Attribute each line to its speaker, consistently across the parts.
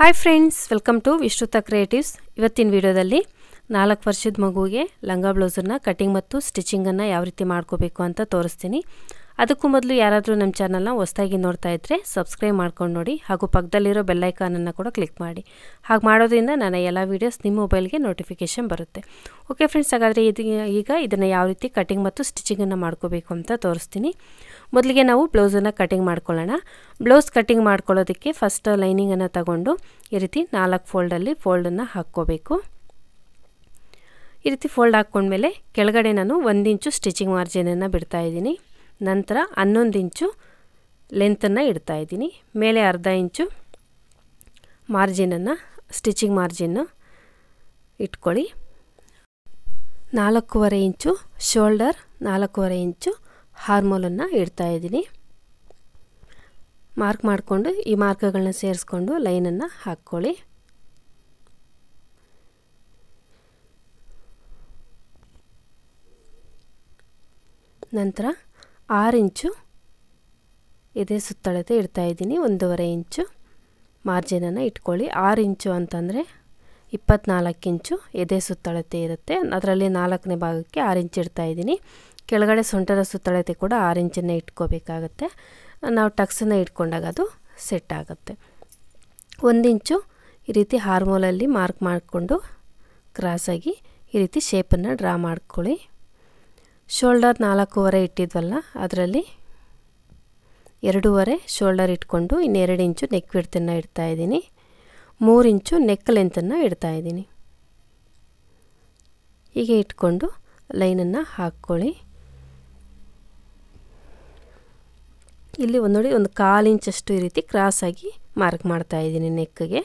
Speaker 1: Hi friends, welcome to Vishruta creatives. ಇವತ್ತಿನ ವಿಡಿಯೋದಲ್ಲಿ 4 ವರ್ಷದ ಮಗುವಿಗೆ ಲಂಗ ಬ್ಲೌಸನ್ನು ಕಟಿಂಗ್ ಮತ್ತು ಸ್ಟಿಚಿಂಗನ್ನು ಯಾವ ರೀತಿ ಮಾಡ್ಕೋಬೇಕು ಅಂತ ತೋರಿಸ್ತೀನಿ. ಅದಕ್ಕೂ ಮೊದಲು ಯಾರಾದರೂ ನಮ್ಮ ಚಾನಲ್ನ ಹೊಸದಾಗಿ ನೋಡ್ತಾ ಇದ್ದರೆ ಸಬ್ಸ್ಕ್ರೈಬ್ ಮಾಡ್ಕೊಂಡು ನೋಡಿ, ಹಾಗೂ ಪಕ್ಕದಲ್ಲಿರೋ ಬೆಲ್ ಐಕಾನನ್ನು ಕೂಡ ಕ್ಲಿಕ್ ಮಾಡಿ. ಹಾಗೆ ಮಾಡೋದ್ರಿಂದ ನನ್ನ ಎಲ್ಲ ವೀಡಿಯೋಸ್ ನಿಮ್ಮ ಮೊಬೈಲ್ಗೆ ನೋಟಿಫಿಕೇಷನ್ ಬರುತ್ತೆ. ಓಕೆ ಫ್ರೆಂಡ್ಸ್, ಹಾಗಾದರೆ ಈಗ ಇದನ್ನು ಯಾವ ರೀತಿ ಕಟಿಂಗ್ ಮತ್ತು ಸ್ಟಿಚಿಂಗನ್ನು ಮಾಡ್ಕೋಬೇಕು ಅಂತ ತೋರಿಸ್ತೀನಿ. ಮೊದಲಿಗೆ ನಾವು ಬ್ಲೌಸನ್ನು ಕಟಿಂಗ್ ಮಾಡ್ಕೊಳ್ಳೋಣ. ಬ್ಲೌಸ್ ಕಟಿಂಗ್ ಮಾಡ್ಕೊಳ್ಳೋದಕ್ಕೆ ಫಸ್ಟ್ ಲೈನಿಂಗನ್ನು ತಗೊಂಡು ಈ ರೀತಿ 4 ಫೋಲ್ಡಲ್ಲಿ ಫೋಲ್ಡನ್ನು ಹಾಕ್ಕೋಬೇಕು. ಈ ರೀತಿ ಫೋಲ್ಡ್ ಹಾಕ್ಕೊಂಡ್ಮೇಲೆ ಕೆಳಗಡೆ ನಾನು 1 ಇಂಚು ಸ್ಟಿಚಿಂಗ್ ಮಾರ್ಜಿನನ್ನು ಬಿಡ್ತಾ ಇದ್ದೀನಿ. ನಂತರ 11 ಇಂಚು ಲೆಂತನ್ನು ಇಡ್ತಾ ಇದ್ದೀನಿ. ಮೇಲೆ ಅರ್ಧ ಇಂಚು ಮಾರ್ಜಿನನ್ನು ಸ್ಟಿಚಿಂಗ್ ಮಾರ್ಜಿನ್ನು ಇಟ್ಕೊಳ್ಳಿ. 4.5 ಇಂಚು ಶೋಲ್ಡರ್, 4.5 ಇಂಚು ಹಾರ್ಮೋಲನ್ನು ಇಡ್ತಾ ಇದ್ದೀನಿ. ಮಾರ್ಕ್ ಮಾಡಿಕೊಂಡು ಈ ಮಾರ್ಕ್ಗಳನ್ನ ಸೇರಿಸ್ಕೊಂಡು ಲೈನನ್ನು ಹಾಕ್ಕೊಳ್ಳಿ. ನಂತರ 6 ಇಂಚು ಎದೆ ಸುತ್ತಳತೆ ಇಡ್ತಾ ಇದ್ದೀನಿ. 1.5 ಇಂಚು ಮಾರ್ಜಿನನ್ನು ಇಟ್ಕೊಳ್ಳಿ. 6 ಇಂಚು ಅಂತಂದರೆ 24 ಇಂಚು ಎದೆ ಸುತ್ತಳತೆ ಇರುತ್ತೆ. ಅದರಲ್ಲಿ 4ನೇ ಭಾಗಕ್ಕೆ 6 ಇಂಚು ಇಡ್ತಾ ಇದ್ದೀನಿ. ಕೆಳಗಡೆ ಸೊಂಟದ ಸುತ್ತಳತೆ ಕೂಡ 6 ಇಂಚನ್ನೇ ಇಟ್ಕೋಬೇಕಾಗತ್ತೆ. ನಾವು ಟಕ್ಸನ್ನು ಇಟ್ಕೊಂಡಾಗ ಅದು ಸೆಟ್ ಆಗುತ್ತೆ. 1 ಇಂಚು ಈ ರೀತಿ ಹಾರ್ಮೋಲಲ್ಲಿ ಮಾರ್ಕ್ ಮಾಡಿಕೊಂಡು ಕ್ರಾಸಾಗಿ ಈ ರೀತಿ ಶೇಪನ್ನು ಡ್ರಾ ಮಾಡ್ಕೊಳ್ಳಿ. ಶೋಲ್ಡರ್ 4.5 ಇಟ್ಟಿದ್ವಲ್ಲ, ಅದರಲ್ಲಿ 2.5 ಶೋಲ್ಡರ್ ಇಟ್ಕೊಂಡು ಇನ್ನು 2 ಇಂಚು ನೆಕ್ ವಿಡ್ತನ್ನು ಇಡ್ತಾ ಇದ್ದೀನಿ. 3 ಇಂಚು ನೆಕ್ ಲೆಂತನ್ನು ಇಡ್ತಾ ಇದ್ದೀನಿ. ಹೀಗೆ ಇಟ್ಕೊಂಡು ಲೈನನ್ನು ಹಾಕ್ಕೊಳ್ಳಿ. ಇಲ್ಲಿ ನೋಡಿ ಒಂದು 1/4 ಇಂಚಷ್ಟು ಈ ರೀತಿ ಕ್ರಾಸಾಗಿ ಮಾರ್ಕ್ ಮಾಡ್ತಾ ಇದ್ದೀನಿ ನೆಕ್ಗೆ.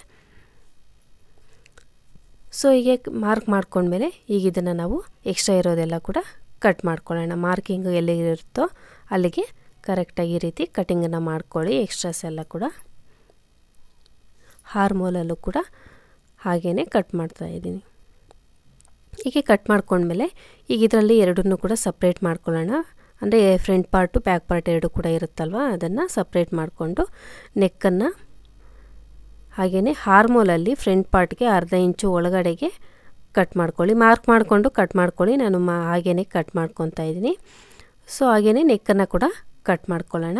Speaker 1: ಸೊ ಹೀಗೆ ಮಾರ್ಕ್ ಮಾಡ್ಕೊಂಡ್ಮೇಲೆ ಈಗ ಇದನ್ನು ನಾವು ಎಕ್ಸ್ಟ್ರಾ ಇರೋದೆಲ್ಲ ಕೂಡ ಕಟ್ ಮಾಡ್ಕೊಳ್ಳೋಣ. ಮಾರ್ಕಿಂಗು ಎಲ್ಲಿರುತ್ತೋ ಅಲ್ಲಿಗೆ ಕರೆಕ್ಟಾಗಿ ಈ ರೀತಿ ಕಟಿಂಗನ್ನು ಮಾಡ್ಕೊಳ್ಳಿ. ಎಕ್ಸ್ಟ್ರಾಸ್ ಎಲ್ಲ ಕೂಡ ಹಾರ್ಮೋಲಲ್ಲೂ ಕೂಡ ಹಾಗೇ ಕಟ್ ಮಾಡ್ತಾ ಇದ್ದೀನಿ. ಹೀಗೆ ಕಟ್ ಮಾಡ್ಕೊಂಡ್ಮೇಲೆ ಈಗ ಇದರಲ್ಲಿ ಎರಡನ್ನೂ ಕೂಡ ಸಪ್ರೇಟ್ ಮಾಡ್ಕೊಳ್ಳೋಣ. ಅಂದರೆ ಫ್ರಂಟ್ ಪಾರ್ಟು ಬ್ಯಾಕ್ ಪಾರ್ಟ್ ಎರಡು ಕೂಡ ಇರುತ್ತಲ್ವ, ಅದನ್ನು ಸಪ್ರೇಟ್ ಮಾಡಿಕೊಂಡು ನೆಕ್ಕನ್ನು ಹಾಗೆಯೇ ಹಾರ್ಮೋಲಲ್ಲಿ ಫ್ರಂಟ್ ಪಾರ್ಟ್ಗೆ ಅರ್ಧ ಇಂಚು ಒಳಗಡೆಗೆ ಕಟ್ ಮಾಡ್ಕೊಳ್ಳಿ. ಮಾರ್ಕ್ ಮಾಡಿಕೊಂಡು ಕಟ್ ಮಾಡ್ಕೊಳ್ಳಿ. ನಾನು ಹಾಗೇ ಕಟ್ ಮಾಡ್ಕೊತಾ ಇದ್ದೀನಿ. ಸೊ ಹಾಗೆಯೇ ನೆಕ್ಕನ್ನು ಕೂಡ ಕಟ್ ಮಾಡ್ಕೊಳ್ಳೋಣ.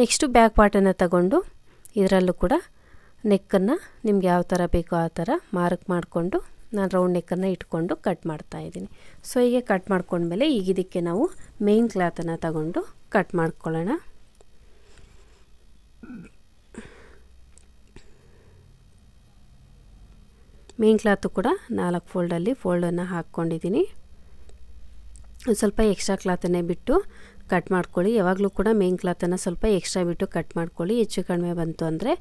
Speaker 1: ನೆಕ್ಸ್ಟು ಬ್ಯಾಕ್ ಪಾರ್ಟನ್ನು ತಗೊಂಡು ಇದರಲ್ಲೂ ಕೂಡ ನೆಕ್ಕನ್ನು ನಿಮ್ಗೆ ಯಾವ ಥರ ಬೇಕೋ ಆ ಥರ ಮಾರ್ಕ್ ಮಾಡಿಕೊಂಡು ನಾನು ರೌಂಡ್ ನೆಕ್ಕನ್ನು ಇಟ್ಕೊಂಡು ಕಟ್ ಮಾಡ್ತಾ ಇದ್ದೀನಿ. ಸೊ ಹೀಗೆ ಕಟ್ ಮಾಡ್ಕೊಂಡ್ಮೇಲೆ ಈಗ ಇದಕ್ಕೆ ನಾವು ಮೇನ್ ಕ್ಲಾತನ್ನು ತಗೊಂಡು ಕಟ್ ಮಾಡ್ಕೊಳ್ಳೋಣ. ಮೇನ್ ಕ್ಲಾತು ಕೂಡ 4 ಫೋಲ್ಡಲ್ಲಿ ಫೋಲ್ಡನ್ನು ಹಾಕ್ಕೊಂಡಿದ್ದೀನಿ. ಸ್ವಲ್ಪ ಎಕ್ಸ್ಟ್ರಾ ಕ್ಲಾತನ್ನೇ ಬಿಟ್ಟು ಕಟ್ ಮಾಡ್ಕೊಳ್ಳಿ. ಯಾವಾಗಲೂ ಕೂಡ ಮೇನ್ ಕ್ಲಾತನ್ನು ಸ್ವಲ್ಪ ಎಕ್ಸ್ಟ್ರಾ ಬಿಟ್ಟು ಕಟ್ ಮಾಡ್ಕೊಳ್ಳಿ. ಹೆಚ್ಚು ಕಡಿಮೆ ಬಂತು ಅಂದರೆ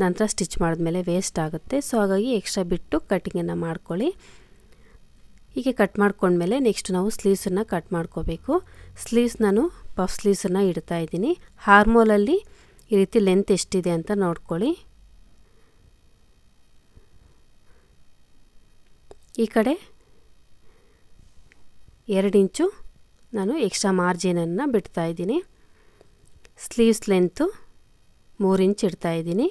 Speaker 1: ನಂತರ ಸ್ಟಿಚ್ ಮಾಡಿದ್ಮೇಲೆ ವೇಸ್ಟ್ ಆಗುತ್ತೆ. ಸೊ ಹಾಗಾಗಿ ಎಕ್ಸ್ಟ್ರಾ ಬಿಟ್ಟು ಕಟ್ಟಿಂಗನ್ನು ಮಾಡ್ಕೊಳ್ಳಿ. ಹೀಗೆ ಕಟ್ ಮಾಡ್ಕೊಂಡ್ಮೇಲೆ ನೆಕ್ಸ್ಟ್ ನಾವು ಸ್ಲೀವ್ಸನ್ನು ಕಟ್ ಮಾಡ್ಕೋಬೇಕು. ಸ್ಲೀವ್ಸ್ ನಾನು ಪಫ್ ಸ್ಲೀವ್ಸನ್ನು ಇಡ್ತಾ ಇದ್ದೀನಿ. ಹಾರ್ಮೋಲಲ್ಲಿ ಈ ರೀತಿ ಲೆಂತ್ ಎಷ್ಟಿದೆ ಅಂತ ನೋಡ್ಕೊಳ್ಳಿ. ಈ ಕಡೆ 2 ಇಂಚು ನಾನು ಎಕ್ಸ್ಟ್ರಾ ಮಾರ್ಜಿನನ್ನು ಬಿಡ್ತಾ ಇದ್ದೀನಿ. ಸ್ಲೀವ್ಸ್ ಲೆಂತು 3 ಇಂಚ್ ಇಡ್ತಾ ಇದ್ದೀನಿ.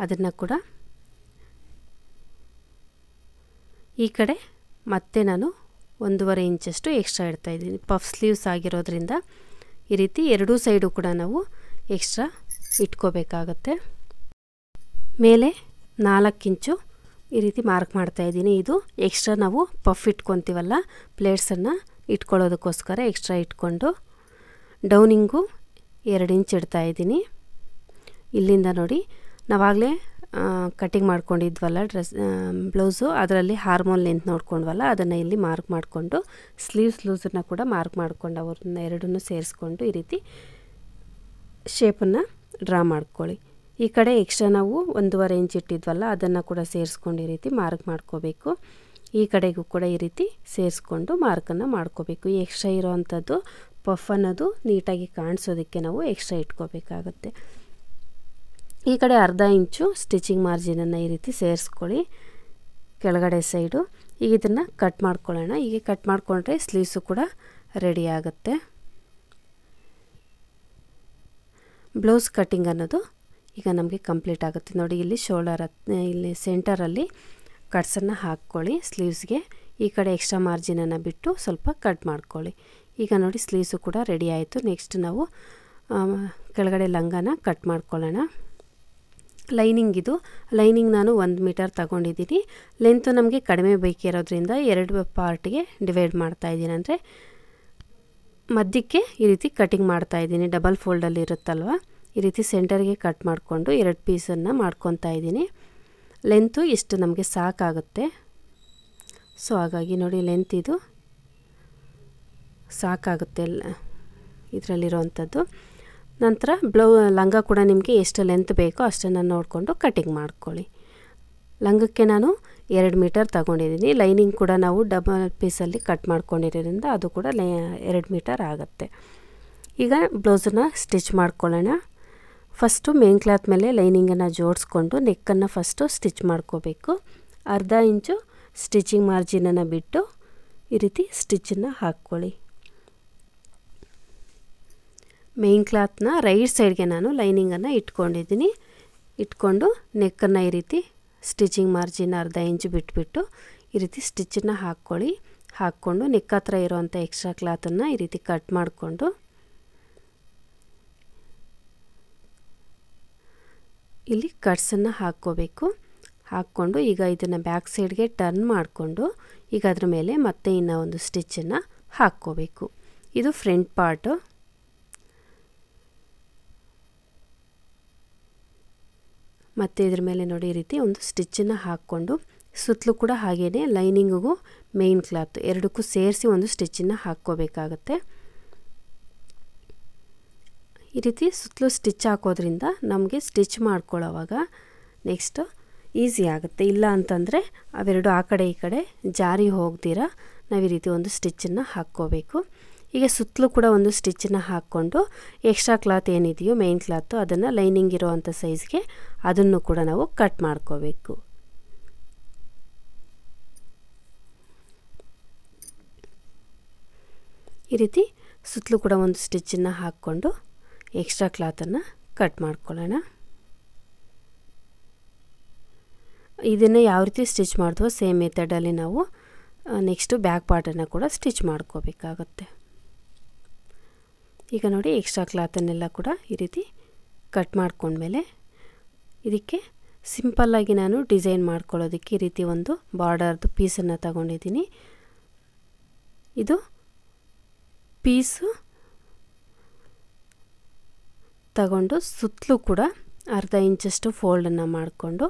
Speaker 1: ಅದನ್ನು ಕೂಡ ಈ ಕಡೆ ಮತ್ತೆ ನಾನು 1.5 ಇಂಚಷ್ಟು ಎಕ್ಸ್ಟ್ರಾ ಇಡ್ತಾ ಇದ್ದೀನಿ. ಪಫ್ ಸ್ಲೀವ್ಸ್ ಆಗಿರೋದ್ರಿಂದ ಈ ರೀತಿ ಎರಡೂ ಸೈಡು ಕೂಡ ನಾವು ಎಕ್ಸ್ಟ್ರಾ ಇಟ್ಕೋಬೇಕಾಗತ್ತೆ. ಮೇಲೆ 4 ಇಂಚು ಈ ರೀತಿ ಮಾರ್ಕ್ ಮಾಡ್ತಾ ಇದ್ದೀನಿ. ಇದು ಎಕ್ಸ್ಟ್ರಾ ನಾವು ಪಫ್ ಇಟ್ಕೊತೀವಲ್ಲ, ಪ್ಲೇಟ್ಸನ್ನು ಇಟ್ಕೊಳ್ಳೋದಕ್ಕೋಸ್ಕರ ಎಕ್ಸ್ಟ್ರಾ ಇಟ್ಕೊಂಡು ಡೌನಿಂಗು 2 ಇಂಚ್ ಇಡ್ತಾ ಇದ್ದೀನಿ. ಇಲ್ಲಿಂದ ನೋಡಿ ನಾವಾಗಲೇ ಕಟಿಂಗ್ ಮಾಡ್ಕೊಂಡಿದ್ವಲ್ಲ ಬ್ಲೌಸು, ಅದರಲ್ಲಿ ಹಾರ್ಮೋನ್ ಲೆಂತ್ ನೋಡ್ಕೊಂಡ್ವಲ್ಲ, ಅದನ್ನು ಇಲ್ಲಿ ಮಾರ್ಕ್ ಮಾಡಿಕೊಂಡು ಸ್ಲೀವ್ಸ್ ಲೂಸನ್ನು ಕೂಡ ಮಾರ್ಕ್ ಮಾಡ್ಕೊಂಡು ಅವ್ರನ್ನ ಎರಡನ್ನೂ ಸೇರಿಸ್ಕೊಂಡು ಈ ರೀತಿ ಶೇಪನ್ನು ಡ್ರಾ ಮಾಡ್ಕೊಳ್ಳಿ. ಈ ಕಡೆ ಎಕ್ಸ್ಟ್ರಾ ನಾವು 1.5 ಇಂಚ್ ಇಟ್ಟಿದ್ವಲ್ಲ, ಅದನ್ನು ಕೂಡ ಸೇರಿಸ್ಕೊಂಡು ಈ ರೀತಿ ಮಾರ್ಕ್ ಮಾಡ್ಕೋಬೇಕು. ಈ ಕಡೆಗೂ ಕೂಡ ಈ ರೀತಿ ಸೇರಿಸ್ಕೊಂಡು ಮಾರ್ಕನ್ನು ಮಾಡ್ಕೋಬೇಕು. ಈ ಎಕ್ಸ್ಟ್ರಾ ಇರೋವಂಥದ್ದು ಪಫ್ ಅನ್ನೋದು ನೀಟಾಗಿ ಕಾಣಿಸೋದಕ್ಕೆ ನಾವು ಎಕ್ಸ್ಟ್ರಾ ಇಟ್ಕೋಬೇಕಾಗತ್ತೆ. ಈ ಕಡೆ ಅರ್ಧ ಇಂಚು ಸ್ಟಿಚಿಂಗ್ ಮಾರ್ಜಿನನ್ನು ಈ ರೀತಿ ಸೇರಿಸ್ಕೊಳ್ಳಿ ಕೆಳಗಡೆ ಸೈಡು. ಈಗ ಇದನ್ನು ಕಟ್ ಮಾಡ್ಕೊಳ್ಳೋಣ. ಹೀಗೆ ಕಟ್ ಮಾಡಿಕೊಂಡ್ರೆ ಸ್ಲೀವ್ಸು ಕೂಡ ರೆಡಿ ಆಗುತ್ತೆ. ಬ್ಲೌಸ್ ಕಟ್ಟಿಂಗ್ ಅನ್ನೋದು ಈಗ ನಮಗೆ ಕಂಪ್ಲೀಟ್ ಆಗುತ್ತೆ ನೋಡಿ. ಇಲ್ಲಿ ಶೋಲ್ಡರ್ ಇಲ್ಲಿ ಸೆಂಟರಲ್ಲಿ ಕಟ್ಸನ್ನು ಹಾಕ್ಕೊಳ್ಳಿ ಸ್ಲೀವ್ಸ್ಗೆ. ಈ ಕಡೆ ಎಕ್ಸ್ಟ್ರಾ ಮಾರ್ಜಿನನ್ನು ಬಿಟ್ಟು ಸ್ವಲ್ಪ ಕಟ್ ಮಾಡ್ಕೊಳ್ಳಿ. ಈಗ ನೋಡಿ ಸ್ಲೀವ್ಸು ಕೂಡ ರೆಡಿ ಆಯಿತು. ನೆಕ್ಸ್ಟ್ ನಾವು ಕೆಳಗಡೆ ಲಂಗನ ಕಟ್ ಮಾಡ್ಕೊಳ್ಳೋಣ. ಲೈನಿಂಗ್ ಲೈನಿಂಗ್ ನಾನು 1 ಮೀಟರ್ ತಗೊಂಡಿದ್ದೀನಿ. ಲೆಂತು ನಮಗೆ ಕಡಿಮೆ ಬೇಕಿರೋದ್ರಿಂದ 2 ಪಾರ್ಟ್ಗೆ ಡಿವೈಡ್ ಮಾಡ್ತಾಯಿದ್ದೀನಿ. ಅಂದರೆ ಮಧ್ಯಕ್ಕೆ ಈ ರೀತಿ ಕಟಿಂಗ್ ಮಾಡ್ತಾಯಿದ್ದೀನಿ. ಡಬಲ್ ಫೋಲ್ಡಲ್ಲಿ ಇರುತ್ತಲ್ವ, ಈ ರೀತಿ ಸೆಂಟರ್ಗೆ ಕಟ್ ಮಾಡಿಕೊಂಡು 2 ಪೀಸನ್ನು ಮಾಡ್ಕೊತಾ ಇದ್ದೀನಿ. ಲೆಂತು ಇಷ್ಟು ನಮಗೆ ಸಾಕಾಗುತ್ತೆ. ಸೊ ಹಾಗಾಗಿ ನೋಡಿ ಲೆಂತ್ ಇದು ಸಾಕಾಗುತ್ತೆ ಇದರಲ್ಲಿರೋವಂಥದ್ದು. ನಂತರ ಲಂಗ ಕೂಡ ನಿಮಗೆ ಎಷ್ಟು ಲೆಂತ್ ಬೇಕೋ ಅಷ್ಟನ್ನು ನೋಡಿಕೊಂಡು ಕಟಿಂಗ್ ಮಾಡ್ಕೊಳ್ಳಿ. ಲಂಗಕ್ಕೆ ನಾನು 2 ಮೀಟರ್ ತಗೊಂಡಿದ್ದೀನಿ. ಲೈನಿಂಗ್ ಕೂಡ ನಾವು ಡಬಲ್ ಪೀಸಲ್ಲಿ ಕಟ್ ಮಾಡ್ಕೊಂಡಿರೋದ್ರಿಂದ ಅದು ಕೂಡ 2 ಮೀಟರ್ ಆಗುತ್ತೆ. ಈಗ ಬ್ಲೌಸನ್ನು ಸ್ಟಿಚ್ ಮಾಡ್ಕೊಳ್ಳೋಣ. ಫಸ್ಟು ಮೇನ್ ಕ್ಲಾತ್ ಮೇಲೆ ಲೈನಿಂಗನ್ನು ಜೋಡಿಸ್ಕೊಂಡು ನೆಕ್ಕನ್ನು ಫಸ್ಟು ಸ್ಟಿಚ್ ಮಾಡ್ಕೋಬೇಕು. ಅರ್ಧ ಇಂಚು ಸ್ಟಿಚಿಂಗ್ ಮಾರ್ಜಿನನ್ನು ಬಿಟ್ಟು ಈ ರೀತಿ ಸ್ಟಿಚ್ಚನ್ನು ಹಾಕ್ಕೊಳ್ಳಿ. ಮೇನ್ ಕ್ಲಾತ್ನ ರೈಟ್ ಸೈಡ್ಗೆ ನಾನು ಲೈನಿಂಗನ್ನು ಇಟ್ಕೊಂಡಿದ್ದೀನಿ. ಇಟ್ಕೊಂಡು ನೆಕ್ಕನ್ನು ಈ ರೀತಿ ಸ್ಟಿಚಿಂಗ್ ಮಾರ್ಜಿನ್ ಅರ್ಧ ಇಂಚು ಬಿಟ್ಬಿಟ್ಟು ಈ ರೀತಿ ಸ್ಟಿಚ್ಚನ್ನು ಹಾಕ್ಕೊಳ್ಳಿ. ಹಾಕ್ಕೊಂಡು ನೆಕ್ ಹತ್ರ ಇರೋವಂಥ ಎಕ್ಸ್ಟ್ರಾ ಕ್ಲಾತನ್ನು ಈ ರೀತಿ ಕಟ್ ಮಾಡಿಕೊಂಡು ಇಲ್ಲಿ ಕಟ್ಸನ್ನು ಹಾಕ್ಕೋಬೇಕು. ಹಾಕ್ಕೊಂಡು ಈಗ ಇದನ್ನು ಬ್ಯಾಕ್ ಸೈಡ್ಗೆ ಟರ್ನ್ ಮಾಡಿಕೊಂಡು ಈಗ ಅದ್ರ ಮೇಲೆ ಮತ್ತೆ ಇನ್ನೂ ಒಂದು ಸ್ಟಿಚ್ಚನ್ನು ಹಾಕ್ಕೋಬೇಕು. ಇದು ಫ್ರಂಟ್ ಪಾರ್ಟು. ಮತ್ತು ಇದ್ರ ಮೇಲೆ ನೋಡಿ ಈ ರೀತಿ ಒಂದು ಸ್ಟಿಚ್ಚನ್ನು ಹಾಕ್ಕೊಂಡು ಸುತ್ತಲೂ ಕೂಡ ಹಾಗೇ ಲೈನಿಂಗಿಗೂ ಮೇನ್ ಕ್ಲಾತ್ ಎರಡಕ್ಕೂ ಸೇರಿಸಿ ಒಂದು ಸ್ಟಿಚ್ಚನ್ನು ಹಾಕ್ಕೋಬೇಕಾಗತ್ತೆ. ಈ ರೀತಿ ಸುತ್ತಲೂ ಸ್ಟಿಚ್ ಹಾಕೋದ್ರಿಂದ ನಮಗೆ ಸ್ಟಿಚ್ ಮಾಡ್ಕೊಳ್ಳೋವಾಗ ನೆಕ್ಸ್ಟು ಈಸಿ ಆಗುತ್ತೆ. ಇಲ್ಲ ಅಂತಂದರೆ ಅವೆರಡು ಆ ಕಡೆ ಈ ಕಡೆ ಜಾರಿ ಹೋಗ್ದಿರ ನಾವು ಈ ರೀತಿ ಒಂದು ಸ್ಟಿಚ್ಚನ್ನು ಹಾಕ್ಕೋಬೇಕು. ಈಗ ಸುತ್ತಲೂ ಕೂಡ ಒಂದು ಸ್ಟಿಚ್ಚನ್ನು ಹಾಕ್ಕೊಂಡು ಎಕ್ಸ್ಟ್ರಾ ಕ್ಲಾತ್ ಏನಿದೆಯೋ ಮೇನ್ ಕ್ಲಾತು ಅದನ್ನು ಲೈನಿಂಗ್ ಇರೋವಂಥ ಸೈಜ್ಗೆ ಅದನ್ನು ಕೂಡ ನಾವು ಕಟ್ ಮಾಡ್ಕೋಬೇಕು. ಈ ರೀತಿ ಸುತ್ತಲೂ ಕೂಡ ಒಂದು ಸ್ಟಿಚ್ಚನ್ನು ಹಾಕ್ಕೊಂಡು ಎಕ್ಸ್ಟ್ರಾ ಕ್ಲಾತನ್ನು ಕಟ್ ಮಾಡ್ಕೊಳ್ಳೋಣ. ಇದನ್ನು ಯಾವ ರೀತಿ ಸ್ಟಿಚ್ ಮಾಡಿದ್ವೋ ಸೇಮ್ ಮೆಥಡಲ್ಲಿ ನಾವು ನೆಕ್ಸ್ಟು ಬ್ಯಾಕ್ ಪಾರ್ಟನ್ನು ಕೂಡ ಸ್ಟಿಚ್ ಮಾಡ್ಕೋಬೇಕಾಗತ್ತೆ. ಈಗ ನೋಡಿ ಎಕ್ಸ್ಟ್ರಾ ಕ್ಲಾತನ್ನೆಲ್ಲ ಕೂಡ ಈ ರೀತಿ ಕಟ್ ಮಾಡ್ಕೊಂಡ್ಮೇಲೆ ಇದಕ್ಕೆ ಸಿಂಪಲ್ಲಾಗಿ ನಾನು ಡಿಸೈನ್ ಮಾಡ್ಕೊಳ್ಳೋದಕ್ಕೆ ಈ ರೀತಿ ಒಂದು ಬಾರ್ಡರ್ದು ಪೀಸನ್ನು ತಗೊಂಡಿದ್ದೀನಿ. ಇದು ಪೀಸು ತಗೊಂಡು ಸುತ್ತಲೂ ಕೂಡ ಅರ್ಧ ಇಂಚಷ್ಟು ಫೋಲ್ಡನ್ನು ಮಾಡಿಕೊಂಡು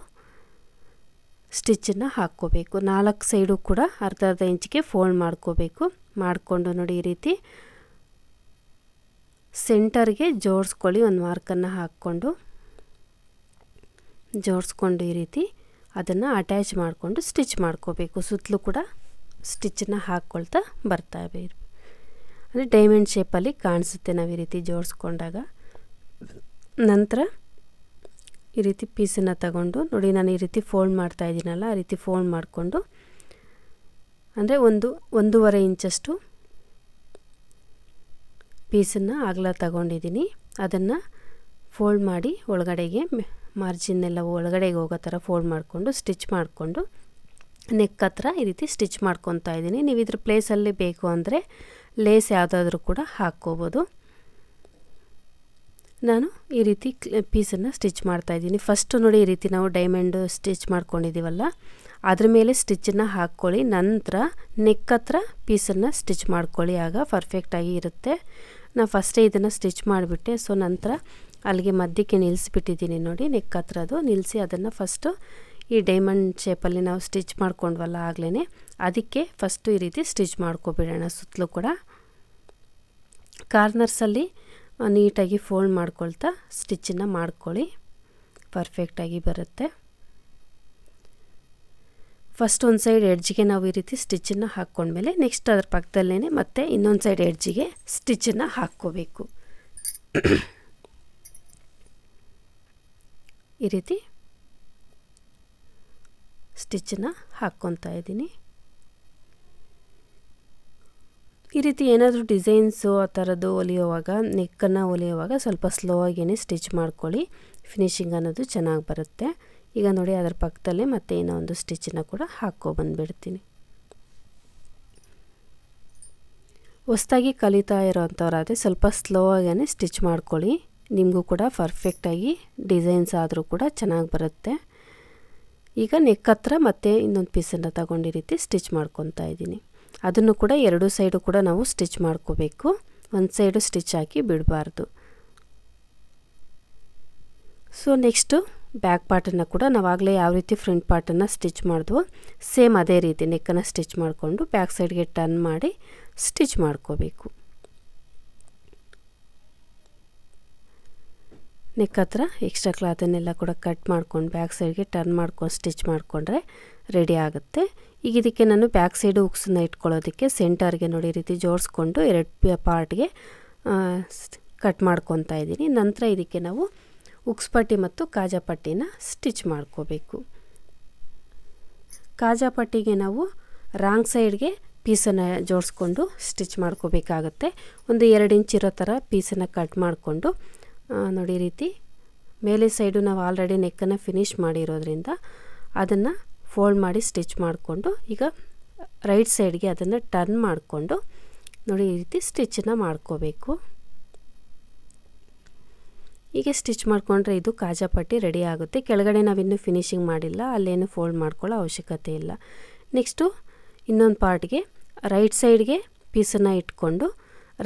Speaker 1: ಸ್ಟಿಚ್ಚನ್ನು ಹಾಕ್ಕೋಬೇಕು. 4 ಸೈಡು ಕೂಡ ಅರ್ಧ ಇಂಚಿಗೆ ಫೋಲ್ಡ್ ಮಾಡ್ಕೋಬೇಕು. ಮಾಡಿಕೊಂಡು ನೋಡಿ ಈ ರೀತಿ ಸೆಂಟರ್ಗೆ ಜೋಡಿಸ್ಕೊಳ್ಳಿ. ಒಂದು ಮಾರ್ಕನ್ನು ಹಾಕ್ಕೊಂಡು ಜೋಡಿಸ್ಕೊಂಡು ಈ ರೀತಿ ಅದನ್ನು ಅಟ್ಯಾಚ್ ಮಾಡಿಕೊಂಡು ಸ್ಟಿಚ್ ಮಾಡ್ಕೋಬೇಕು. ಸುತ್ತಲೂ ಕೂಡ ಸ್ಟಿಚ್ಚನ್ನು ಹಾಕ್ಕೊಳ್ತಾ ಬರ್ತಾವೆ. ಅಂದರೆ ಡೈಮಂಡ್ ಶೇಪಲ್ಲಿ ಕಾಣಿಸುತ್ತೆ ನಾವು ಈ ರೀತಿ ಜೋಡಿಸ್ಕೊಂಡಾಗ. ನಂತರ ಈ ರೀತಿ ಪೀಸನ್ನು ತಗೊಂಡು ನೋಡಿ ನಾನು ಈ ರೀತಿ ಫೋಲ್ಡ್ ಮಾಡ್ತಾ ಇದ್ದೀನಲ್ಲ, ಆ ರೀತಿ ಫೋಲ್ಡ್ ಮಾಡಿಕೊಂಡು ಅಂದರೆ 1.5 ಇಂಚಷ್ಟು ಪೀಸನ್ನು ಅಗಲ ತಗೊಂಡಿದ್ದೀನಿ. ಅದನ್ನು ಫೋಲ್ಡ್ ಮಾಡಿ ಒಳಗಡೆಗೆ ಮಾರ್ಜಿನ್ನೆಲ್ಲ ಒಳಗಡೆಗೆ ಹೋಗೋ ಥರ ಫೋಲ್ಡ್ ಮಾಡಿಕೊಂಡು ಸ್ಟಿಚ್ ಮಾಡಿಕೊಂಡು ನೆಕ್ ಹತ್ರ ಈ ರೀತಿ ಸ್ಟಿಚ್ ಮಾಡ್ಕೊತಾ ಇದ್ದೀನಿ. ನೀವು ಇದ್ರ ಪ್ಲೇಸಲ್ಲಿ ಬೇಕು ಅಂದರೆ ಲೇಸ್ ಯಾವುದಾದ್ರೂ ಕೂಡ ಹಾಕ್ಕೋಬೋದು. ನಾನು ಈ ರೀತಿ ಪೀಸನ್ನು ಸ್ಟಿಚ್ ಮಾಡ್ತಾಯಿದ್ದೀನಿ. ಫಸ್ಟು ನೋಡಿ ಈ ರೀತಿ ನಾವು ಡೈಮಂಡ್ ಸ್ಟಿಚ್ ಮಾಡ್ಕೊಂಡಿದ್ದೀವಲ್ಲ ಅದ್ರ ಮೇಲೆ ಸ್ಟಿಚ್ಚನ್ನು ಹಾಕ್ಕೊಳ್ಳಿ. ನಂತರ ನೆಕ್ ಹತ್ರ ಪೀಸನ್ನು ಸ್ಟಿಚ್ ಮಾಡ್ಕೊಳ್ಳಿ, ಆಗ ಪರ್ಫೆಕ್ಟಾಗಿ ಇರುತ್ತೆ. ನಾನು ಫಸ್ಟೇ ಇದನ್ನು ಸ್ಟಿಚ್ ಮಾಡಿಬಿಟ್ಟೆ. ಸೊ ನಂತರ ಅಲ್ಲಿಗೆ ಮಧ್ಯಕ್ಕೆ ನಿಲ್ಲಿಸ್ಬಿಟ್ಟಿದ್ದೀನಿ ನೋಡಿ, ನೆಕ್ ಹತ್ರದು ನಿಲ್ಲಿಸಿ ಅದನ್ನು ಫಸ್ಟು ಈ ಡೈಮಂಡ್ ಶೇಪಲ್ಲಿ ನಾವು ಸ್ಟಿಚ್ ಮಾಡ್ಕೊಂಡ್ವಲ್ಲ ಆಗಲೇ ಅದಕ್ಕೆ ಫಸ್ಟು ಈ ರೀತಿ ಸ್ಟಿಚ್ ಮಾಡ್ಕೊಬಿಡೋಣ. ಸುತ್ತಲೂ ಕೂಡ ಕಾರ್ನರ್ಸಲ್ಲಿ ನೀಟಾಗಿ ಫೋಲ್ಡ್ ಮಾಡ್ಕೊಳ್ತಾ ಸ್ಟಿಚ್ಚನ್ನು ಮಾಡ್ಕೊಳ್ಳಿ, ಪರ್ಫೆಕ್ಟಾಗಿ ಬರುತ್ತೆ. ಫಸ್ಟ್ ಒಂದು ಸೈಡ್ ಎಡ್ಜಿಗೆ ನಾವು ಈ ರೀತಿ ಸ್ಟಿಚ್ಚನ್ನು ಹಾಕ್ಕೊಂಡ್ಮೇಲೆ ನೆಕ್ಸ್ಟ್ ಅದರ ಪಕ್ಕದಲ್ಲೇ ಮತ್ತೆ ಇನ್ನೊಂದು ಸೈಡ್ ಎಡ್ಜಿಗೆ ಸ್ಟಿಚ್ಚನ್ನು ಹಾಕ್ಕೋಬೇಕು. ಈ ರೀತಿ ಸ್ಟಿಚ್ಚನ್ನು ಹಾಕ್ಕೊತಾ ಇದ್ದೀನಿ. ಈ ರೀತಿ ಏನಾದರೂ ಡಿಸೈನ್ಸು ಆ ಥರದ್ದು ಹೊಲಿಯುವಾಗ ನೆಕ್ಕನ್ನು ಹೊಲಿಯುವಾಗ ಸ್ವಲ್ಪ ಸ್ಲೋ ಆಗಿಯೇ ಸ್ಟಿಚ್ ಮಾಡ್ಕೊಳ್ಳಿ, ಫಿನಿಶಿಂಗ್ ಅನ್ನೋದು ಚೆನ್ನಾಗಿ ಬರುತ್ತೆ. ಈಗ ನೋಡಿ ಅದರ ಪಕ್ಕದಲ್ಲೇ ಮತ್ತೆ ಇನ್ನೂ ಒಂದು ಸ್ಟಿಚ್ಚನ್ನು ಕೂಡ ಹಾಕ್ಕೊಬಂದುಬಿಡ್ತೀನಿ. ಹೊಸದಾಗಿ ಕಲಿತಾ ಇರೋವಂಥವ್ರಾದರೆ ಸ್ವಲ್ಪ ಸ್ಲೋ ಆಗಿಯೇ ಸ್ಟಿಚ್ ಮಾಡ್ಕೊಳ್ಳಿ, ನಿಮಗೂ ಕೂಡ ಪರ್ಫೆಕ್ಟಾಗಿ ಡಿಸೈನ್ಸ್ ಆದರೂ ಕೂಡ ಚೆನ್ನಾಗಿ ಬರುತ್ತೆ. ಈಗ ನೆಕ್ ಹತ್ರ ಮತ್ತೆ ಇನ್ನೊಂದು ಪೀಸನ್ನು ತಗೊಂಡು ಈ ರೀತಿ ಸ್ಟಿಚ್ ಮಾಡ್ಕೊತಾ ಇದ್ದೀನಿ. ಅದನ್ನು ಕೂಡ ಎರಡು ಸೈಡು ಕೂಡ ನಾವು ಸ್ಟಿಚ್ ಮಾಡ್ಕೋಬೇಕು, ಒಂದು ಸೈಡು ಸ್ಟಿಚ್ ಹಾಕಿ ಬಿಡಬಾರ್ದು. ಸೊ ನೆಕ್ಸ್ಟು ಬ್ಯಾಕ್ ಪಾರ್ಟನ್ನು ಕೂಡ ನಾವಾಗಲೇ ಯಾವ ರೀತಿ ಫ್ರಂಟ್ ಪಾರ್ಟನ್ನು ಸ್ಟಿಚ್ ಮಾಡಿದ್ವೋ ಸೇಮ್ ಅದೇ ರೀತಿ ನೆಕ್ಕನ್ನು ಸ್ಟಿಚ್ ಮಾಡಿಕೊಂಡು ಬ್ಯಾಕ್ ಸೈಡ್ಗೆ ಟರ್ನ್ ಮಾಡಿ ಸ್ಟಿಚ್ ಮಾಡ್ಕೋಬೇಕು. ನೆಕ್ ಹತ್ರ ಎಕ್ಸ್ಟ್ರಾ ಕ್ಲಾತನ್ನೆಲ್ಲ ಕೂಡ ಕಟ್ ಮಾಡ್ಕೊಂಡು ಬ್ಯಾಕ್ ಸೈಡ್ಗೆ ಟರ್ನ್ ಮಾಡ್ಕೊಂಡು ಸ್ಟಿಚ್ ಮಾಡಿಕೊಂಡ್ರೆ ರೆಡಿ ಆಗುತ್ತೆ. ಈಗ ಇದಕ್ಕೆ ನಾನು ಬ್ಯಾಕ್ ಸೈಡು ಹುಕ್ಸನ್ನ ಇಟ್ಕೊಳ್ಳೋದಕ್ಕೆ ಸೆಂಟರ್ಗೆ ನೋಡಿ ರೀತಿ ಜೋಡಿಸ್ಕೊಂಡು ಎರಡು ಪಾರ್ಟ್ಗೆ ಕಟ್ ಮಾಡ್ಕೊತಾ ಇದ್ದೀನಿ. ನಂತರ ಇದಕ್ಕೆ ನಾವು ಹುಕ್ಸ್ ಪಟ್ಟಿ ಮತ್ತು ಕಾಜಾ ಪಟ್ಟಿನ ಸ್ಟಿಚ್ ಮಾಡ್ಕೋಬೇಕು. ಕಾಜಾ ಪಟ್ಟಿಗೆ ನಾವು ರಾಂಗ್ ಸೈಡ್ಗೆ ಪೀಸನ್ನು ಜೋಡಿಸ್ಕೊಂಡು ಸ್ಟಿಚ್ ಮಾಡ್ಕೋಬೇಕಾಗತ್ತೆ. ಒಂದು 2 ಇಂಚ್ ಇರೋ ಥರ ಪೀಸನ್ನು ಕಟ್ ಮಾಡಿಕೊಂಡು ನೋಡಿ ರೀತಿ ಮೇಲೆ ಸೈಡು ನಾವು ಆಲ್ರೆಡಿ ನೆಕ್ಕನ್ನು ಫಿನಿಶ್ ಮಾಡಿರೋದ್ರಿಂದ ಅದನ್ನು ಫೋಲ್ಡ್ ಮಾಡಿ ಸ್ಟಿಚ್ ಮಾಡಿಕೊಂಡು ಈಗ ರೈಟ್ ಸೈಡ್ಗೆ ಅದನ್ನು ಟರ್ನ್ ಮಾಡಿಕೊಂಡು ನೋಡಿ ಈ ರೀತಿ ಸ್ಟಿಚ್ಚನ್ನು ಮಾಡ್ಕೋಬೇಕು. ಹೀಗೆ ಸ್ಟಿಚ್ ಮಾಡಿಕೊಂಡ್ರೆ ಇದು ಕಾಜಾ ಪಟ್ಟಿ ರೆಡಿ ಆಗುತ್ತೆ. ಕೆಳಗಡೆ ನಾವಿನ್ನೂ ಫಿನಿಶಿಂಗ್ ಮಾಡಿಲ್ಲ, ಅಲ್ಲೇನು ಫೋಲ್ಡ್ ಮಾಡ್ಕೊಳ್ಳೋ ಅವಶ್ಯಕತೆ ಇಲ್ಲ. ನೆಕ್ಸ್ಟು ಇನ್ನೊಂದು ಪಾರ್ಟ್ಗೆ ರೈಟ್ ಸೈಡ್ಗೆ ಪೀಸನ್ನು ಇಟ್ಕೊಂಡು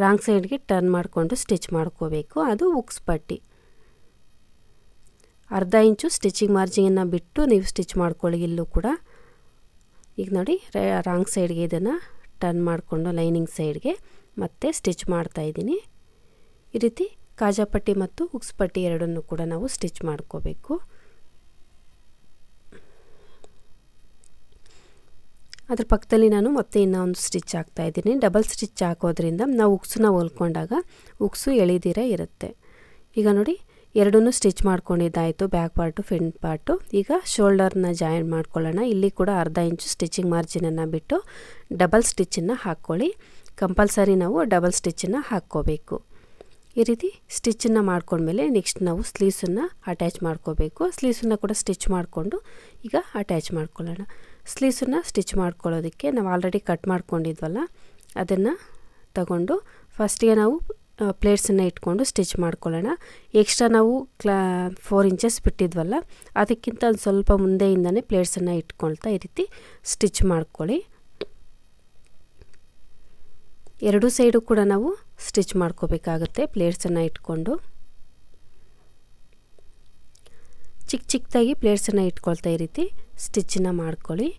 Speaker 1: ರಾಂಗ್ ಸೈಡ್ಗೆ ಟರ್ನ್ ಮಾಡಿಕೊಂಡು ಸ್ಟಿಚ್ ಮಾಡ್ಕೋಬೇಕು. ಅದು ಹುಕ್ಸ್ ಪಟ್ಟಿ. ಅರ್ಧ ಇಂಚು ಸ್ಟಿಚಿಂಗ್ ಮಾರ್ಜಿನನ್ನು ಬಿಟ್ಟು ನೀವು ಸ್ಟಿಚ್ ಮಾಡ್ಕೊಳ್ಳಿ ಇಲ್ಲೂ ಕೂಡ. ಈಗ ನೋಡಿ ರಾಂಗ್ ಸೈಡ್ಗೆ ಇದನ್ನು ಟರ್ನ್ ಮಾಡಿಕೊಂಡು ಲೈನಿಂಗ್ ಸೈಡ್ಗೆ ಮತ್ತೆ ಸ್ಟಿಚ್ ಮಾಡ್ತಾಯಿದ್ದೀನಿ. ಈ ರೀತಿ ಕಾಜಾ ಪಟ್ಟಿ ಮತ್ತು ಹುಕ್ಸ್ ಪಟ್ಟಿ ಎರಡನ್ನೂ ಕೂಡ ನಾವು ಸ್ಟಿಚ್ ಮಾಡ್ಕೋಬೇಕು. ಅದ್ರ ಪಕ್ಕದಲ್ಲಿ ನಾನು ಮತ್ತೆ ಇನ್ನೂ ಒಂದು ಸ್ಟಿಚ್ ಹಾಕ್ತಾಯಿದ್ದೀನಿ. ಡಬಲ್ ಸ್ಟಿಚ್ ಹಾಕೋದ್ರಿಂದ ನಾವು ಹುಕ್ಸನ್ನ ಹೊಲ್ಕೊಂಡಾಗ ಹುಕ್ಸು ಎಳಿದಿರ ಇರುತ್ತೆ. ಈಗ ನೋಡಿ ಎರಡನ್ನೂ ಸ್ಟಿಚ್ ಮಾಡ್ಕೊಂಡಿದ್ದಾಯಿತು, ಬ್ಯಾಕ್ ಪಾರ್ಟು ಫ್ರಂಟ್ ಪಾರ್ಟು. ಈಗ ಶೋಲ್ಡರ್ನ ಜಾಯಿನ್ ಮಾಡ್ಕೊಳ್ಳೋಣ. ಇಲ್ಲಿ ಕೂಡ ಅರ್ಧ ಇಂಚು ಸ್ಟಿಚಿಂಗ್ ಮಾರ್ಜಿನನ್ನು ಬಿಟ್ಟು ಡಬಲ್ ಸ್ಟಿಚ್ಚನ್ನು ಹಾಕ್ಕೊಳ್ಳಿ. ಕಂಪಲ್ಸರಿ ನಾವು ಡಬಲ್ ಸ್ಟಿಚ್ಚನ್ನು ಹಾಕ್ಕೋಬೇಕು. ಈ ರೀತಿ ಸ್ಟಿಚ್ಚನ್ನು ಮಾಡ್ಕೊಂಡ್ಮೇಲೆ ನೆಕ್ಸ್ಟ್ ನಾವು ಸ್ಲೀವ್ಸನ್ನು ಅಟ್ಯಾಚ್ ಮಾಡ್ಕೋಬೇಕು. ಸ್ಲೀವ್ಸನ್ನು ಕೂಡ ಸ್ಟಿಚ್ ಮಾಡಿಕೊಂಡು ಈಗ ಅಟ್ಯಾಚ್ ಮಾಡ್ಕೊಳ್ಳೋಣ. ಸ್ಲೀವ್ಸನ್ನು ಸ್ಟಿಚ್ ಮಾಡ್ಕೊಳ್ಳೋದಕ್ಕೆ ನಾವು ಆಲ್ರೆಡಿ ಕಟ್ ಮಾಡ್ಕೊಂಡಿದ್ವಲ್ಲ ಅದನ್ನು ತಗೊಂಡು ಫಸ್ಟಿಗೆ ನಾವು ಪ್ಲೇಟ್ಸನ್ನು ಇಟ್ಕೊಂಡು ಸ್ಟಿಚ್ ಮಾಡ್ಕೊಳ್ಳೋಣ. ಎಕ್ಸ್ಟ್ರಾ ನಾವು 4 ಇಂಚಸ್ ಬಿಟ್ಟಿದ್ವಲ್ಲ ಅದಕ್ಕಿಂತ ಒಂದು ಸ್ವಲ್ಪ ಮುಂದೆಯಿಂದನೇ ಪ್ಲೇಟ್ಸನ್ನು ಇಟ್ಕೊಳ್ತಾ ಈ ರೀತಿ ಸ್ಟಿಚ್ ಮಾಡ್ಕೊಳ್ಳಿ. ಎರಡೂ ಸೈಡು ಕೂಡ ನಾವು ಸ್ಟಿಚ್ ಮಾಡ್ಕೋಬೇಕಾಗುತ್ತೆ. ಪ್ಲೇಟ್ಸನ್ನು ಇಟ್ಕೊಂಡು ಚಿಕ್ಕ ಚಿಕ್ಕದಾಗಿ ಪ್ಲೇಟ್ಸನ್ನು ಇಟ್ಕೊಳ್ತಾ ಈ ರೀತಿ ಸ್ಟಿಚ್ಚನ್ನು ಮಾಡ್ಕೊಳ್ಳಿ.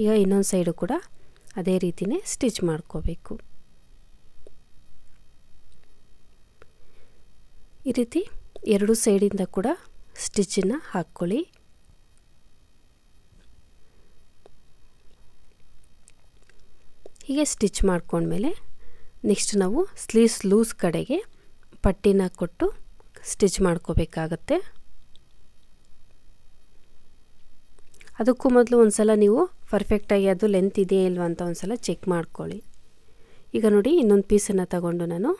Speaker 1: ಈಗ ಇನ್ನೊಂದು ಸೈಡು ಕೂಡ ಅದೇ ರೀತಿಯೇ ಸ್ಟಿಚ್ ಮಾಡ್ಕೋಬೇಕು. ಈ ರೀತಿ ಎರಡೂ ಸೈಡಿಂದ ಕೂಡ ಸ್ಟಿಚ್ಚನ್ನು ಹಾಕ್ಕೊಳ್ಳಿ. ಹೀಗೆ ಸ್ಟಿಚ್ ಮಾಡ್ಕೊಂಡ್ಮೇಲೆ ನೆಕ್ಸ್ಟ್ ನಾವು ಸ್ಲೀವ್ಸ್ ಲೂಸ್ ಕಡೆಗೆ ಪಟ್ಟಿನ ಕೊಟ್ಟು ಸ್ಟಿಚ್ ಮಾಡ್ಕೋಬೇಕಾಗತ್ತೆ. ಅದಕ್ಕೂ ಮೊದಲು ಒಂದು ಸಲ ನೀವು ಪರ್ಫೆಕ್ಟಾಗಿ ಅದು ಲೆಂತ್ ಇದೆಯಾ ಇಲ್ವಾ ಅಂತ ಒಂದು ಸಲ ಚೆಕ್ ಮಾಡ್ಕೊಳ್ಳಿ. ಈಗ ನೋಡಿ ಇನ್ನೊಂದು ಪೀಸನ್ನು ತಗೊಂಡು ನಾನು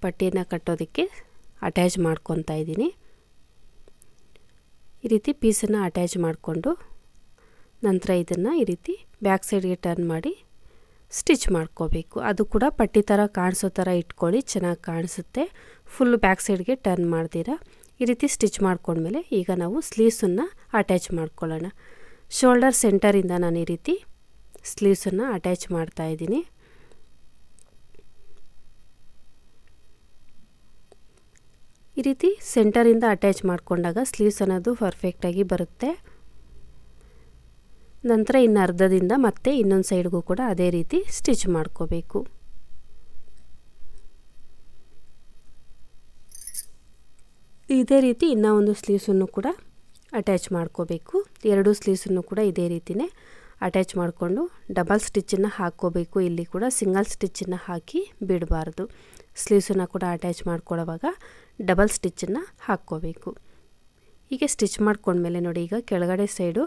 Speaker 1: ಪಟ್ಟಿಯನ್ನು ಕಟ್ಟೋದಕ್ಕೆ ಅಟ್ಯಾಚ್ ಮಾಡ್ಕೊತಾ ಇದ್ದೀನಿ. ಈ ರೀತಿ ಪೀಸನ್ನು ಅಟ್ಯಾಚ್ ಮಾಡಿಕೊಂಡು ನಂತರ ಇದನ್ನು ಈ ರೀತಿ ಬ್ಯಾಕ್ ಸೈಡ್ಗೆ ಟರ್ನ್ ಮಾಡಿ ಸ್ಟಿಚ್ ಮಾಡ್ಕೋಬೇಕು. ಅದು ಕೂಡ ಪಟ್ಟಿ ಥರ ಕಾಣಿಸೋ ಥರ ಇಟ್ಕೊಳ್ಳಿ, ಚೆನ್ನಾಗಿ ಕಾಣಿಸುತ್ತೆ. ಫುಲ್ ಬ್ಯಾಕ್ ಸೈಡ್ಗೆ ಟರ್ನ್ ಮಾಡ್ತೀರಾ. ಈ ರೀತಿ ಸ್ಟಿಚ್ ಮಾಡ್ಕೊಂಡ್ಮೇಲೆ ಈಗ ನಾವು ಸ್ಲೀವ್ಸನ್ನು ಅಟ್ಯಾಚ್ ಮಾಡ್ಕೊಳ್ಳೋಣ. ಶೋಲ್ಡರ್ ಸೆಂಟರಿಂದ ನಾನು ಈ ರೀತಿ ಸ್ಲೀವ್ಸನ್ನು ಅಟ್ಯಾಚ್ ಮಾಡ್ತಾ ಇದ್ದೀನಿ. ಈ ರೀತಿ ಸೆಂಟರಿಂದ ಅಟ್ಯಾಚ್ ಮಾಡಿಕೊಂಡಾಗ ಸ್ಲೀವ್ಸ್ ಅನ್ನೋದು ಪರ್ಫೆಕ್ಟಾಗಿ ಬರುತ್ತೆ. ನಂತರ ಇನ್ನು ಅರ್ಧದಿಂದ ಮತ್ತೆ ಇನ್ನೊಂದು ಸೈಡ್ಗೂ ಕೂಡ ಅದೇ ರೀತಿ ಸ್ಟಿಚ್ ಮಾಡ್ಕೋಬೇಕು. ಇದೇ ರೀತಿ ಇನ್ನೂ ಒಂದು ಸ್ಲೀವ್ಸನ್ನು ಕೂಡ ಅಟ್ಯಾಚ್ ಮಾಡ್ಕೋಬೇಕು. ಎರಡೂ ಸ್ಲೀವ್ಸನ್ನು ಕೂಡ ಇದೇ ರೀತಿಯೇ ಅಟ್ಯಾಚ್ ಮಾಡಿಕೊಂಡು ಡಬಲ್ ಸ್ಟಿಚ್ಚನ್ನು ಹಾಕ್ಕೋಬೇಕು. ಇಲ್ಲಿ ಕೂಡ ಸಿಂಗಲ್ ಸ್ಟಿಚ್ಚನ್ನು ಹಾಕಿ ಬಿಡಬಾರ್ದು. ಸ್ಲೀವ್ಸನ್ನು ಕೂಡ ಅಟ್ಯಾಚ್ ಮಾಡ್ಕೊಳ್ಳೋವಾಗ ಡಬಲ್ ಸ್ಟಿಚ್ಚನ್ನು ಹಾಕ್ಕೋಬೇಕು. ಹೀಗೆ ಸ್ಟಿಚ್ ಮಾಡ್ಕೊಂಡ್ಮೇಲೆ ನೋಡಿ ಈಗ ಕೆಳಗಡೆ ಸೈಡು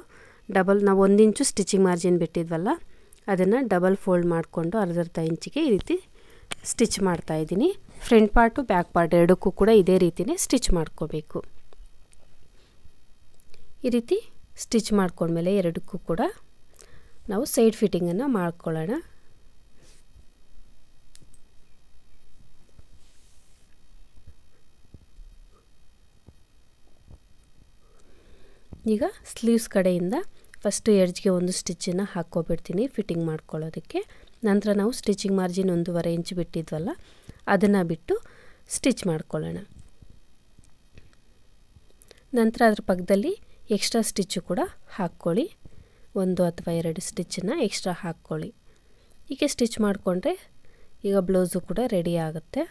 Speaker 1: ನಾವು 1 ಇಂಚು ಸ್ಟಿಚಿಂಗ್ ಮಾರ್ಜಿನ್ ಬಿಟ್ಟಿದ್ವಲ್ಲ ಅದನ್ನು ಡಬಲ್ ಫೋಲ್ಡ್ ಮಾಡಿಕೊಂಡು ಅರ್ಧ ಇಂಚಿಗೆ ಈ ರೀತಿ ಸ್ಟಿಚ್ ಮಾಡ್ತಾ ಇದ್ದೀನಿ. ಫ್ರಂಟ್ ಪಾರ್ಟು ಬ್ಯಾಕ್ ಪಾರ್ಟ್ ಎರಡಕ್ಕೂ ಕೂಡ ಇದೇ ರೀತಿಯೇ ಸ್ಟಿಚ್ ಮಾಡ್ಕೋಬೇಕು. ಈ ರೀತಿ ಸ್ಟಿಚ್ ಮಾಡ್ಕೊಂಡ್ಮೇಲೆ ಎರಡಕ್ಕೂ ಕೂಡ ನಾವು ಸೈಡ್ ಫಿಟ್ಟಿಂಗನ್ನು ಮಾಡ್ಕೊಳ್ಳೋಣ. ಈಗ ಸ್ಲೀವ್ಸ್ ಕಡೆಯಿಂದ ಫಸ್ಟು ಎಡ್ಜ್ಗೆ ಒಂದು ಸ್ಟಿಚ್ಚನ್ನು ಹಾಕ್ಕೊಬಿಡ್ತೀನಿ ಫಿಟ್ಟಿಂಗ್ ಮಾಡ್ಕೊಳ್ಳೋದಕ್ಕೆ. ನಂತರ ನಾವು ಸ್ಟಿಚಿಂಗ್ ಮಾರ್ಜಿನ್ 1.5 ಇಂಚ್ ಬಿಟ್ಟಿದ್ವಲ್ಲ ಅದನ್ನು ಬಿಟ್ಟು ಸ್ಟಿಚ್ ಮಾಡ್ಕೊಳ್ಳೋಣ. ನಂತರ ಅದರ ಪಕ್ಕದಲ್ಲಿ ಎಕ್ಸ್ಟ್ರಾ ಸ್ಟಿಚ್ಚು ಕೂಡ ಹಾಕ್ಕೊಳ್ಳಿ. 1 ಅಥವಾ 2 ಸ್ಟಿಚ್ಚನ್ನು ಎಕ್ಸ್ಟ್ರಾ ಹಾಕ್ಕೊಳ್ಳಿ. ಹೀಗೆ ಸ್ಟಿಚ್ ಮಾಡಿಕೊಂಡ್ರೆ ಈಗ ಬ್ಲೌಸು ಕೂಡ ರೆಡಿ ಆಗುತ್ತೆ.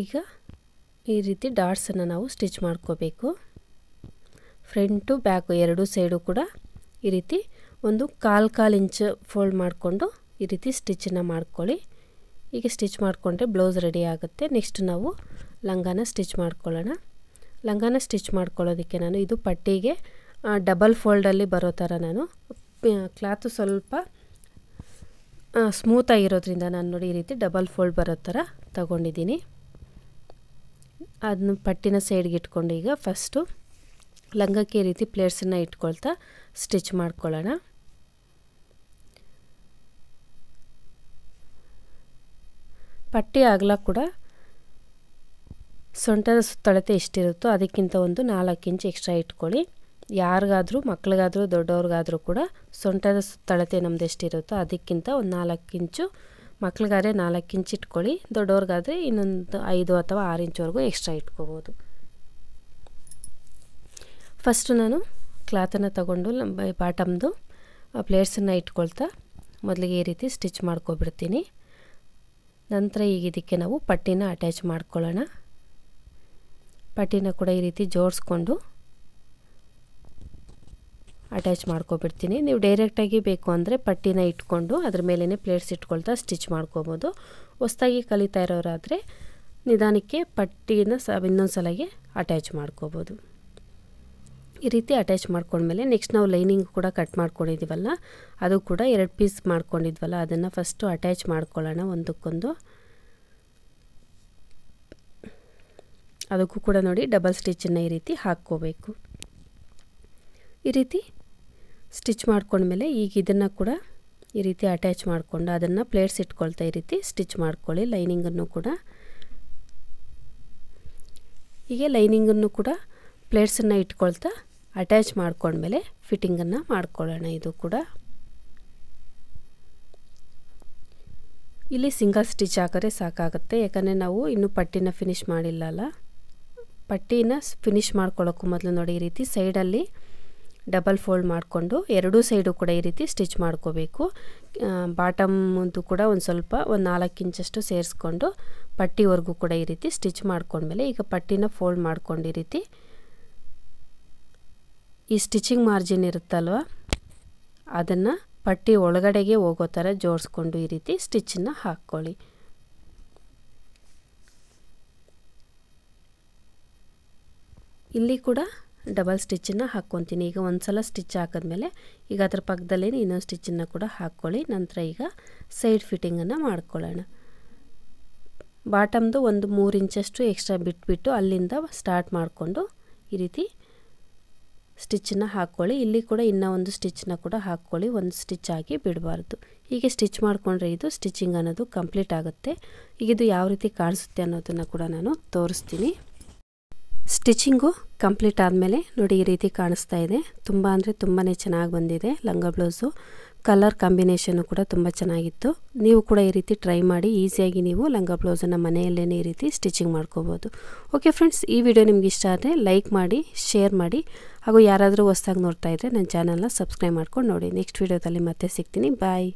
Speaker 1: ಈಗ ಈ ರೀತಿ ಡಾಟ್ಸನ್ನು ನಾವು ಸ್ಟಿಚ್ ಮಾಡ್ಕೋಬೇಕು. ಫ್ರಂಟು ಬ್ಯಾಕು ಎರಡೂ ಸೈಡು ಕೂಡ ಈ ರೀತಿ ಒಂದು 1/4 ಇಂಚ್ ಫೋಲ್ಡ್ ಮಾಡಿಕೊಂಡು ಈ ರೀತಿ ಸ್ಟಿಚ್ಚನ್ನು ಮಾಡ್ಕೊಳ್ಳಿ. ಹೀಗೆ ಸ್ಟಿಚ್ ಮಾಡಿಕೊಂಡ್ರೆ ಬ್ಲೌಸ್ ರೆಡಿ ಆಗುತ್ತೆ. ನೆಕ್ಸ್ಟ್ ನಾವು ಲಂಗಾನ ಸ್ಟಿಚ್ ಮಾಡ್ಕೊಳ್ಳೋಣ. ಲಂಗಾನ ಸ್ಟಿಚ್ ಮಾಡ್ಕೊಳ್ಳೋದಕ್ಕೆ ನಾನು ಇದು ಪಟ್ಟಿಗೆ ಡಬಲ್ ಫೋಲ್ಡಲ್ಲಿ ಬರೋ ಥರ ನಾನು ಕ್ಲಾತು ಸ್ವಲ್ಪ ಸ್ಮೂತಾಗಿರೋದ್ರಿಂದ ನಾನು ನೋಡಿ ಈ ರೀತಿ ಡಬಲ್ ಫೋಲ್ಡ್ ಬರೋ ಥರ ತಗೊಂಡಿದ್ದೀನಿ. ಅದನ್ನು ಪಟ್ಟಿನ ಸೈಡ್ಗೆ ಇಟ್ಕೊಂಡು ಈಗ ಫಸ್ಟು ಲಂಗಕ್ಕೆ ಈ ರೀತಿ ಪ್ಲೇಟ್ಸನ್ನು ಇಟ್ಕೊಳ್ತಾ ಸ್ಟಿಚ್ ಮಾಡ್ಕೊಳ್ಳೋಣ. ಪಟ್ಟಿ ಅಗಲ ಕೂಡ ಸೊಂಟದ ಸುತ್ತಳತೆ ಎಷ್ಟಿರುತ್ತೋ ಅದಕ್ಕಿಂತ ಒಂದು 4 ಇಂಚ್ ಎಕ್ಸ್ಟ್ರಾ ಇಟ್ಕೊಳ್ಳಿ. ಯಾರಿಗಾದರೂ ಮಕ್ಕಳಿಗಾದರೂ ದೊಡ್ಡವ್ರಿಗಾದರೂ ಕೂಡ ಸೊಂಟದ ಸುತ್ತಳತೆ ನಮ್ದು ಎಷ್ಟಿರುತ್ತೋ ಅದಕ್ಕಿಂತ ಒಂದು 4 ಇಂಚು, ಮಕ್ಕಳಿಗಾದರೆ 4 ಇಂಚ್ ಇಟ್ಕೊಳ್ಳಿ, ದೊಡ್ಡವ್ರಿಗಾದರೆ ಇನ್ನೊಂದು 5 ಅಥವಾ 6 ಇಂಚ್ವರೆಗೂ ಎಕ್ಸ್ಟ್ರಾ ಇಟ್ಕೋಬೋದು. ಫಸ್ಟು ನಾನು ಕ್ಲಾತನ್ನು ತಗೊಂಡು ಬಾಟಮ್ದು ಪ್ಲೇಟ್ಸನ್ನು ಇಟ್ಕೊಳ್ತಾ ಮೊದಲಿಗೆ ಈ ರೀತಿ ಸ್ಟಿಚ್ ಮಾಡ್ಕೊಬಿಡ್ತೀನಿ. ನಂತರ ಈಗ ಇದಕ್ಕೆ ನಾವು ಪಟ್ಟಿನ ಅಟ್ಯಾಚ್ ಮಾಡ್ಕೊಳ್ಳೋಣ. ಪಟ್ಟಿನ ಕೂಡ ಈ ರೀತಿ ಜೋಡಿಸ್ಕೊಂಡು ಅಟ್ಯಾಚ್ ಮಾಡ್ಕೊಬಿಡ್ತೀನಿ. ನೀವು ಡೈರೆಕ್ಟಾಗಿ ಬೇಕು ಅಂದರೆ ಪಟ್ಟಿನ ಇಟ್ಕೊಂಡು ಅದ್ರ ಮೇಲೇ ಪ್ಲೇಟ್ಸ್ ಇಟ್ಕೊಳ್ತಾ ಸ್ಟಿಚ್ ಮಾಡ್ಕೋಬೋದು. ಹೊಸದಾಗಿ ಕಲಿತಾ ಇರೋರಾದರೆ ನಿಧಾನಕ್ಕೆ ಪಟ್ಟಿನ ಇನ್ನೊಂದು ಸಲಗೆ ಅಟ್ಯಾಚ್ ಮಾಡ್ಕೋಬೋದು. ಈ ರೀತಿ ಅಟ್ಯಾಚ್ ಮಾಡ್ಕೊಂಡ್ಮೇಲೆ ನೆಕ್ಸ್ಟ್ ನಾವು ಲೈನಿಂಗ್ ಕೂಡ ಕಟ್ ಮಾಡ್ಕೊಂಡಿದ್ದೀವಲ್ಲ ಅದು ಕೂಡ 2 ಪೀಸ್ ಮಾಡ್ಕೊಂಡಿದ್ವಲ್ಲ ಅದನ್ನು ಫಸ್ಟು ಅಟ್ಯಾಚ್ ಮಾಡ್ಕೊಳ್ಳೋಣ ಒಂದಕ್ಕೊಂದು. ಅದಕ್ಕೂ ಕೂಡ ನೋಡಿ ಡಬಲ್ ಸ್ಟಿಚ್ಚನ್ನು ಈ ರೀತಿ ಹಾಕ್ಕೋಬೇಕು. ಈ ರೀತಿ ಸ್ಟಿಚ್ ಮಾಡ್ಕೊಂಡ್ಮೇಲೆ ಈಗ ಇದನ್ನು ಕೂಡ ಈ ರೀತಿ ಅಟ್ಯಾಚ್ ಮಾಡಿಕೊಂಡು ಅದನ್ನು ಪ್ಲೇಟ್ಸ್ ಇಟ್ಕೊಳ್ತಾ ಈ ರೀತಿ ಸ್ಟಿಚ್ ಮಾಡ್ಕೊಳ್ಳಿ. ಲೈನಿಂಗನ್ನು ಕೂಡ ಹೀಗೆ ಲೈನಿಂಗನ್ನು ಕೂಡ ಪ್ಲೇಟ್ಸನ್ನು ಇಟ್ಕೊಳ್ತಾ ಅಟ್ಯಾಚ್ ಮಾಡ್ಕೊಂಡ್ಮೇಲೆ ಫಿಟ್ಟಿಂಗನ್ನು ಮಾಡ್ಕೊಳ್ಳೋಣ. ಇದು ಕೂಡ ಇಲ್ಲಿ ಸಿಂಗಲ್ ಸ್ಟಿಚ್ ಹಾಕಿದ್ರೆ ಸಾಕಾಗುತ್ತೆ, ಯಾಕಂದರೆ ನಾವು ಇನ್ನೂ ಪಟ್ಟಿನ ಫಿನಿಶ್ ಮಾಡಿಲ್ಲಲ್ಲ. ಪಟ್ಟಿನ ಫಿನಿಶ್ ಮಾಡ್ಕೊಳ್ಳೋಕ್ಕೂ ಮೊದಲು ನೋಡಿ ಈ ರೀತಿ ಸೈಡಲ್ಲಿ ಡಬಲ್ ಫೋಲ್ಡ್ ಮಾಡಿಕೊಂಡು ಎರಡೂ ಸೈಡು ಕೂಡ ಈ ರೀತಿ ಸ್ಟಿಚ್ ಮಾಡ್ಕೋಬೇಕು. ಬಾಟಮ್ದು ಕೂಡ ಒಂದು 4 ಇಂಚಷ್ಟು ಸೇರಿಸ್ಕೊಂಡು ಪಟ್ಟಿವರೆಗೂ ಕೂಡ ಈ ರೀತಿ ಸ್ಟಿಚ್ ಮಾಡ್ಕೊಂಡ್ಮೇಲೆ ಈಗ ಪಟ್ಟಿನ ಫೋಲ್ಡ್ ಮಾಡ್ಕೊಂಡು ಈ ರೀತಿ ಈ ಸ್ಟಿಚಿಂಗ್ ಮಾರ್ಜಿನ್ ಇರುತ್ತಲ್ವ ಅದನ್ನು ಪಟ್ಟಿ ಒಳಗಡೆಗೆ ಹೋಗೋ ಥರ ಜೋಡಿಸ್ಕೊಂಡು ಈ ರೀತಿ ಸ್ಟಿಚ್ಚನ್ನು ಹಾಕ್ಕೊಳ್ಳಿ. ಇಲ್ಲಿ ಕೂಡ ಡಬಲ್ ಸ್ಟಿಚ್ಚನ್ನು ಹಾಕ್ಕೊತೀನಿ. ಈಗ ಒಂದು ಸಲ ಸ್ಟಿಚ್ ಹಾಕಿದ್ಮೇಲೆ ಈಗ ಅದರ ಪಕ್ಕದಲ್ಲೇ ಇನ್ನೊಂದು ಸ್ಟಿಚ್ಚನ್ನು ಕೂಡ ಹಾಕ್ಕೊಳ್ಳಿ. ನಂತರ ಈಗ ಸೈಡ್ ಫಿಟ್ಟಿಂಗನ್ನು ಮಾಡ್ಕೊಳ್ಳೋಣ. ಬಾಟಮ್ದು ಒಂದು 3 ಇಂಚಷ್ಟು ಎಕ್ಸ್ಟ್ರಾ ಬಿಟ್ಬಿಟ್ಟು ಅಲ್ಲಿಂದ ಸ್ಟಾರ್ಟ್ ಮಾಡಿಕೊಂಡು ಈ ರೀತಿ ಸ್ಟಿಚ್ಚನ್ನು ಹಾಕ್ಕೊಳ್ಳಿ. ಇಲ್ಲಿ ಕೂಡ ಇನ್ನೂ ಒಂದು ಸ್ಟಿಚ್ಚನ್ನ ಕೂಡ ಹಾಕ್ಕೊಳ್ಳಿ. ಒಂದು ಸ್ಟಿಚ್ ಹಾಕಿ ಬಿಡಬಾರ್ದು. ಹೀಗೆ ಸ್ಟಿಚ್ ಮಾಡಿಕೊಂಡ್ರೆ ಇದು ಸ್ಟಿಚಿಂಗ್ ಅನ್ನೋದು ಕಂಪ್ಲೀಟ್ ಆಗುತ್ತೆ. ಈಗ ಇದು ಯಾವ ರೀತಿ ಕಾಣಿಸುತ್ತೆ ಅನ್ನೋದನ್ನು ಕೂಡ ನಾನು ತೋರಿಸ್ತೀನಿ. ಸ್ಟಿಚಿಂಗು ಕಂಪ್ಲೀಟ್ ಆದಮೇಲೆ ನೋಡಿ ಈ ರೀತಿ ಕಾಣಿಸ್ತಾ ಇದೆ. ತುಂಬ ಅಂದರೆ ತುಂಬಾ ಚೆನ್ನಾಗಿ ಬಂದಿದೆ ಲಂಗ ಬ್ಲೌಸು. ಕಲರ್ ಕಾಂಬಿನೇಷನ್ನು ಕೂಡ ತುಂಬ ಚೆನ್ನಾಗಿತ್ತು. ನೀವು ಕೂಡ ಈ ರೀತಿ ಟ್ರೈ ಮಾಡಿ ಈಸಿಯಾಗಿ ನೀವು ಲಂಗ ಬ್ಲೌಸನ್ನು ಮನೆಯಲ್ಲೇ ಈ ರೀತಿ ಸ್ಟಿಚಿಂಗ್ ಮಾಡ್ಕೋಬೋದು. ಓಕೆ ಫ್ರೆಂಡ್ಸ್, ಈ ವಿಡಿಯೋ ನಿಮ್ಗೆ ಇಷ್ಟ ಆದರೆ ಲೈಕ್ ಮಾಡಿ, ಶೇರ್ ಮಾಡಿ, ಹಾಗೂ ಯಾರಾದರೂ ಹೊಸದಾಗಿ ನೋಡ್ತಾ ಇದ್ದರೆ ನನ್ನ ಚಾನಲ್ನ ಸಬ್ಸ್ಕ್ರೈಬ್ ಮಾಡ್ಕೊಂಡು ನೋಡಿ. ನೆಕ್ಸ್ಟ್ ವಿಡಿಯೋದಲ್ಲಿ ಮತ್ತೆ ಸಿಗ್ತೀನಿ. ಬಾಯ್.